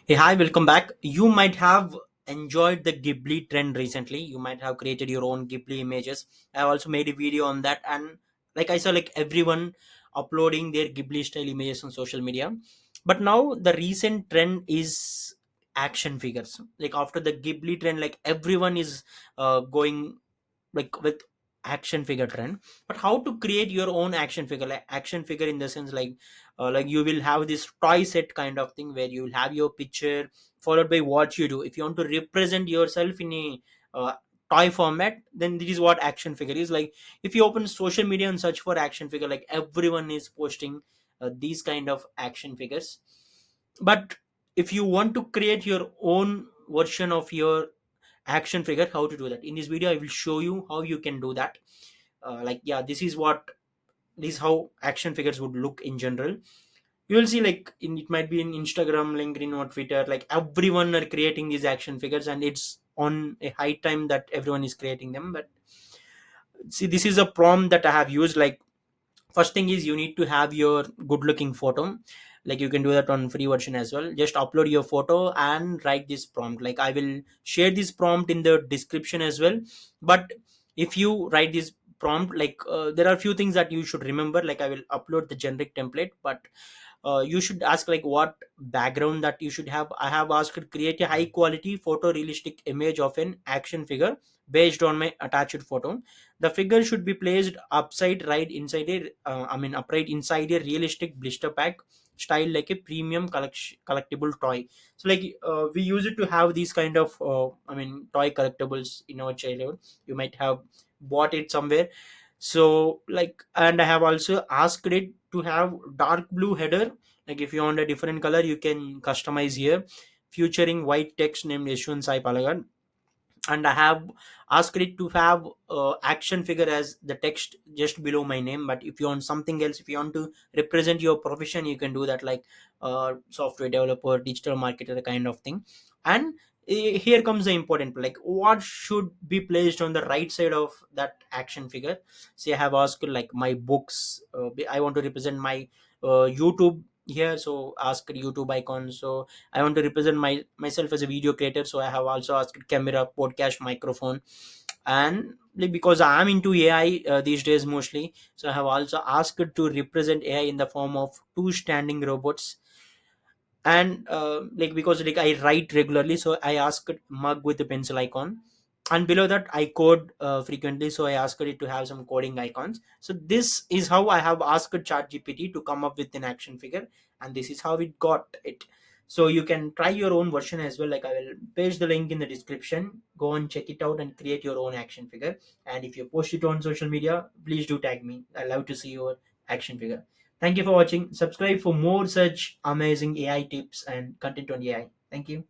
Hey, hi, welcome back. You might have enjoyed the Ghibli trend recently. You might have created your own Ghibli images. I also made a video on that, and like I saw, like everyone uploading their Ghibli style images on social media. But now the recent trend is action figures. Like after the Ghibli trend, like everyone is going like with action figure trend. But how to create your own action figure, like action figure in the sense like you will have this toy set kind of thing where you will have your picture followed by what you do. If you want to represent yourself in a toy format, then this is what action figure is. Like if you open social media and search for action figure, like everyone is posting these kind of action figures. But if you want to create your own version of your action figure, how to do that, in this video I will show you how you can do that. Like yeah, this is how action figures would look in general. You will see like it might be in Instagram, LinkedIn or Twitter, like everyone are creating these action figures, and it's on a high time that everyone is creating them. But see, this is a prompt that I have used. Like first thing is you need to have your good looking photo. Like you can do that on free version as well. Just upload your photo and write this prompt. Like I will share this prompt in the description as well. But if you write this prompt, like there are a few things that you should remember. Like I will upload the generic template, but you should ask like what background that you should have. I have asked create a high quality photorealistic image of an action figure based on my attached photo. The figure should be placed upside right inside a upright inside a realistic blister pack style, like a premium collectible toy. So like we use it to have these kind of toy collectibles in our childhood. You might have bought it somewhere. So like, and I have also asked it to have dark blue header. Like if you want a different color, you can customize here, featuring white text named Yaswanth Sai Palaghat. And I have asked it to have action figure as the text just below my name. But if you want something else, if you want to represent your profession, you can do that, like software developer, digital marketer kind of thing. And here comes the important part, like what should be placed on the right side of that action figure. See, I have asked like my books, I want to represent my YouTube here, so ask YouTube icon. So I want to represent myself as a video creator, so I have also asked camera, podcast, microphone. And like, because I am into AI these days mostly, so I have also asked to represent AI in the form of two standing robots. And like because like I write regularly, so I asked mug with the pencil icon. And below that I code frequently, so I asked it to have some coding icons. So this is how I have asked ChatGPT to come up with an action figure, and this is how it got it. So you can try your own version as well. Like I will paste the link in the description, go and check it out and create your own action figure. And if you post it on social media, please do tag me. I love to see your action figure. Thank you for watching. Subscribe for more such amazing AI tips and content on AI. Thank you.